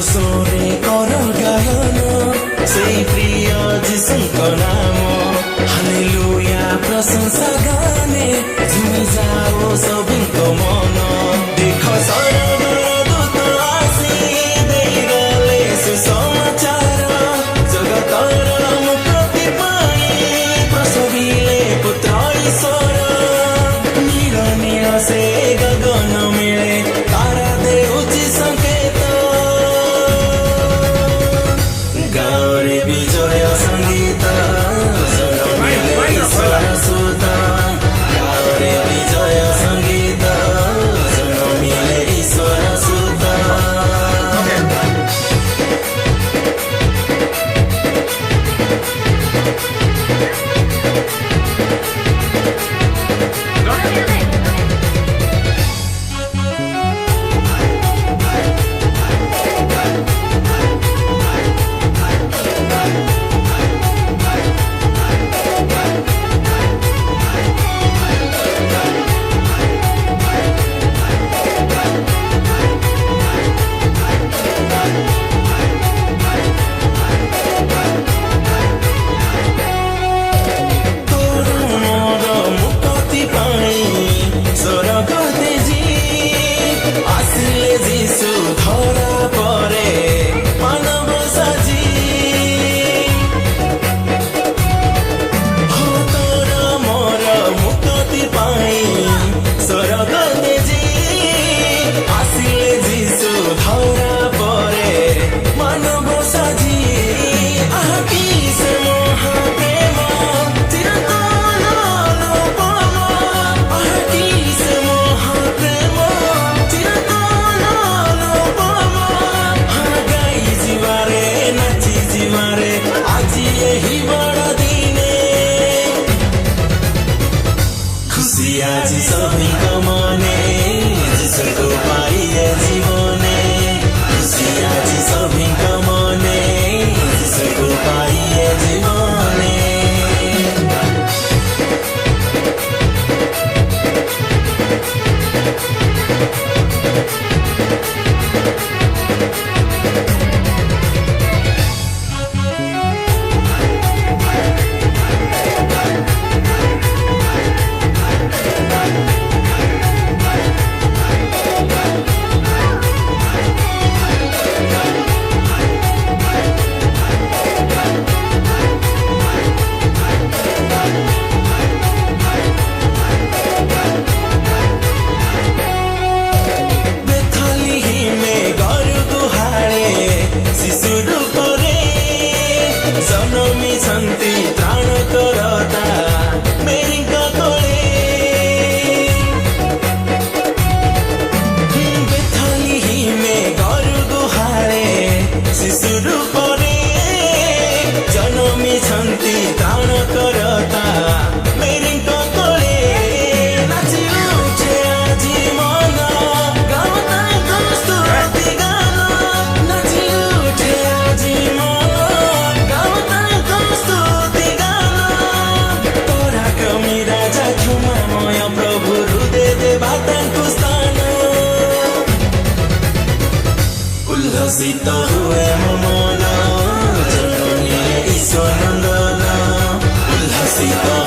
सोरे कर गायन से प्रिय जिसुको नाम हालेलुया प्रशंसा गाने झुमी जाओ सबैको मन देख सरगर दूत आसी देइगले सुसमाचार जगतर मुक्ति पाई प्रसविले पुत्र ईश्वर नील नील से गगन मिले तारा देउची संकेत गाउरे विजय संगीत सरस्वत गाउरे विजय संगीत मिले ईश्वर सुत आज सबैको मने जिसुको पाइए जीवने खुसी आज सबैको मने जिसुको पाइए जीवने जनमी छन्ति त्राण करता मेरी गतोले बेथाली हिमे गरु दुहारे शिशु रूपरे जनमी छन्ति त्राण करता मेरी गतोले नाची उठे आजी मन गाउँदा कस्तो गान नाची उठे आजी मन प्रभु हृदय बाताको स्थान उल्लसित हुए मन जननी ईश्वर नन्दन उल्लसित